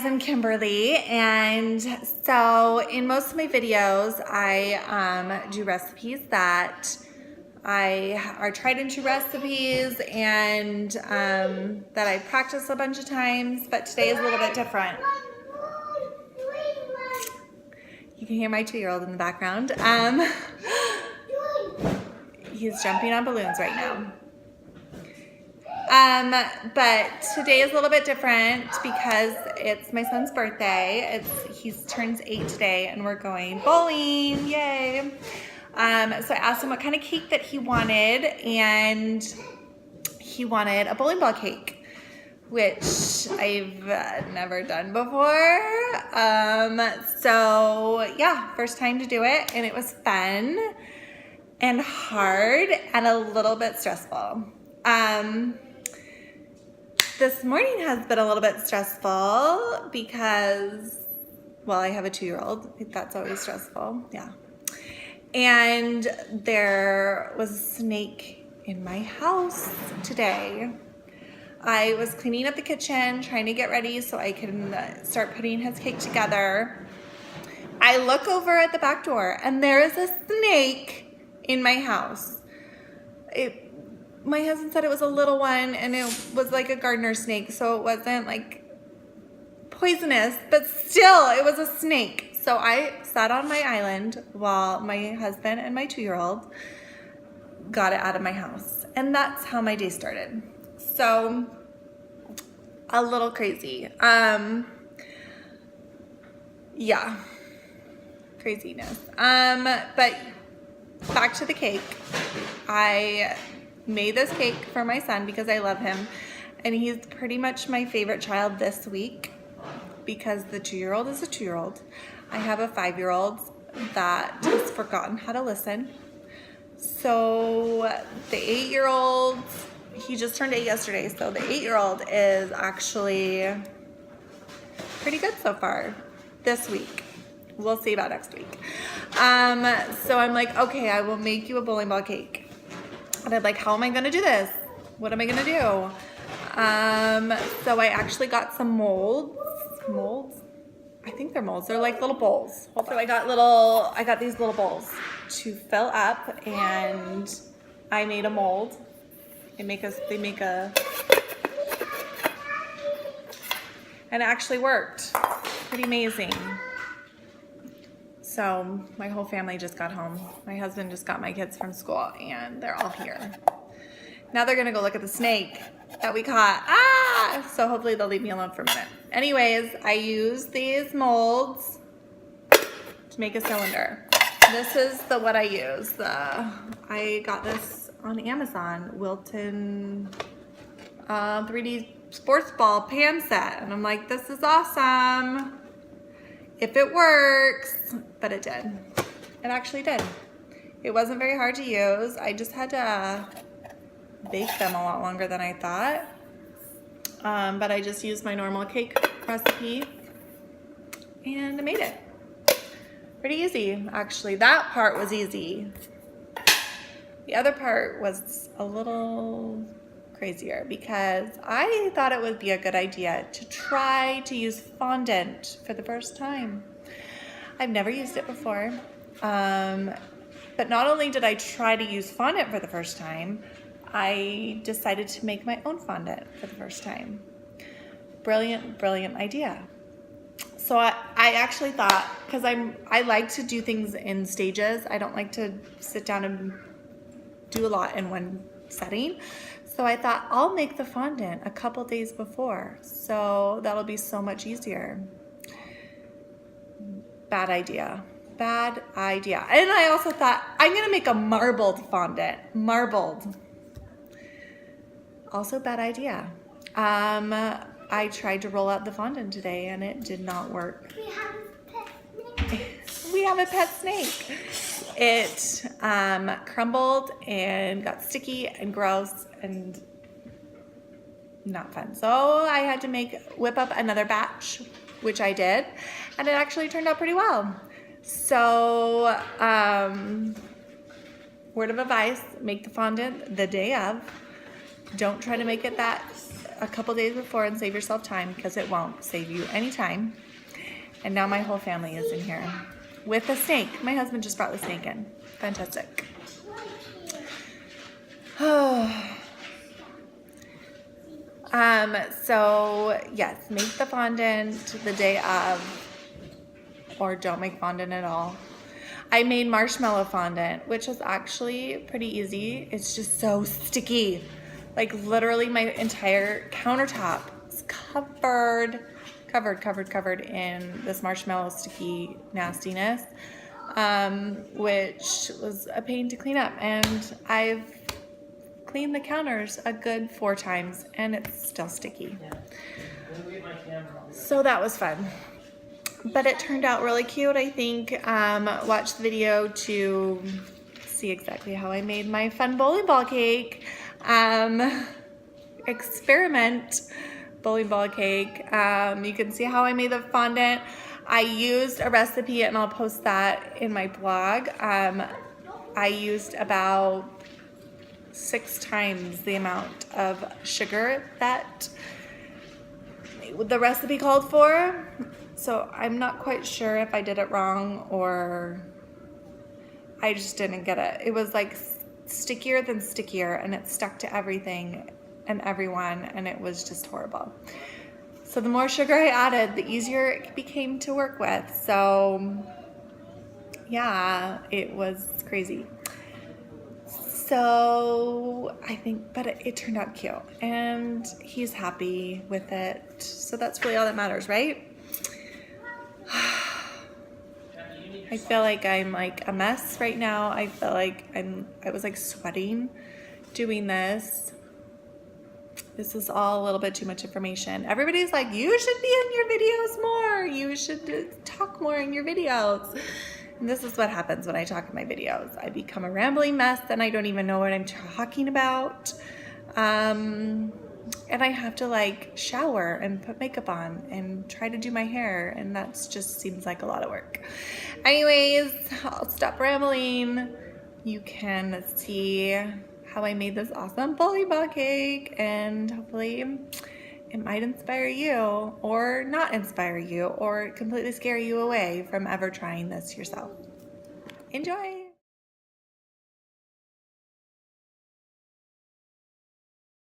guys, I'm Kimberly, and so in most of my videos I do recipes that are tried and true recipes and that I practice a bunch of times, but today is a little bit different. You can hear my 2-year-old in the background. He's jumping on balloons right now. But today is a little bit different because it's my son's birthday. He turns 8 today and we're going bowling, yay. So I asked him what kind of cake that he wanted, and he wanted a bowling ball cake, which I've never done before. So yeah, first time to do it, and it was fun and hard and a little bit stressful. This morning has been a little bit stressful because, well, I have a 2-year-old. That's always stressful, yeah. And there was a snake in my house today. I was cleaning up the kitchen, trying to get ready so I can start putting his cake together. I look over at the back door and there is a snake in my house. My husband said it was a little one and it was like a gardener snake, so it wasn't like poisonous, but still it was a snake. So I sat on my island while my husband and my 2-year-old got it out of my house. And that's how my day started. So a little crazy. Yeah, craziness. But back to the cake. I made this cake for my son because I love him, and he's pretty much my favorite child this week because the 2-year-old is a 2-year-old. I have a 5-year-old that has forgotten how to listen. So the 8-year-old, he just turned 8 yesterday, so the 8-year-old is actually pretty good so far this week. We'll see about next week. So I'm like, okay, I will make you a bowling ball cake. And I'm like, how am I gonna do this? What am I gonna do? So I actually got some molds. I think they're molds. They're like little bowls. So I got these little bowls to fill up, and I made a mold. They make a, and it actually worked. Pretty amazing. So my whole family just got home. My husband just got my kids from school and they're all here. Now they're gonna go look at the snake that we caught. So hopefully they'll leave me alone for a minute. Anyways, I used these molds to make a cylinder. This is what I use. I got this on Amazon, Wilton 3D sports ball pan set. And I'm like, this is awesome. If it works, but it did. It actually did. It wasn't very hard to use. I just had to bake them a lot longer than I thought. But I just used my normal cake recipe and I made it. Pretty easy, actually. That part was easy. The other part was a little crazier because I thought it would be a good idea to try to use fondant for the first time. I've never used it before, but not only did I try to use fondant for the first time, I decided to make my own fondant for the first time. Brilliant, brilliant idea. So I actually thought, because I like to do things in stages. I don't like to sit down and do a lot in one setting. So I thought I'll make the fondant a couple days before, so that'll be so much easier. Bad idea. Bad idea. And I also thought I'm gonna make a marbled fondant. Marbled. Also bad idea. I tried to roll out the fondant today and it did not work. We have a pet snake. It crumbled and got sticky and gross and not fun. So I had to whip up another batch, which I did, and it actually turned out pretty well. So word of advice, make the fondant the day of. Don't try to make it that a couple days before and save yourself time, because it won't save you any time. And now my whole family is in here with a snake. My husband just brought the snake in. Fantastic. So yes, make the fondant the day of, or don't make fondant at all. I made marshmallow fondant, which was actually pretty easy. It's just so sticky. Like literally my entire countertop is covered in this marshmallow sticky nastiness, which was a pain to clean up. And I've cleaned the counters a good 4 times and it's still sticky. So that was fun. But it turned out really cute, I think. Watch the video to see exactly how I made my fun bowling ball cake. Experiment bowling ball cake. You can see how I made the fondant. I used a recipe and I'll post that in my blog. I used about 6 times the amount of sugar that the recipe called for. So I'm not quite sure if I did it wrong or I just didn't get it. It was like stickier than stickier and it stuck to everything and everyone and it was just horrible. So the more sugar I added, the easier it became to work with. So yeah, it was crazy. So I think, but it turned out cute and he's happy with it. So that's really all that matters, right? I feel like I'm like a mess right now. I feel like I was like sweating doing this. This is all a little bit too much information. Everybody's like, you should be in your videos more. You should talk more in your videos. And this is what happens when I talk in my videos. I become a rambling mess and I don't even know what I'm talking about. And I have to like shower and put makeup on and try to do my hair, and that just seems like a lot of work. Anyways, I'll stop rambling. You can see how I made this awesome bowling ball cake, and hopefully it might inspire you or not inspire you or completely scare you away from ever trying this yourself. Enjoy!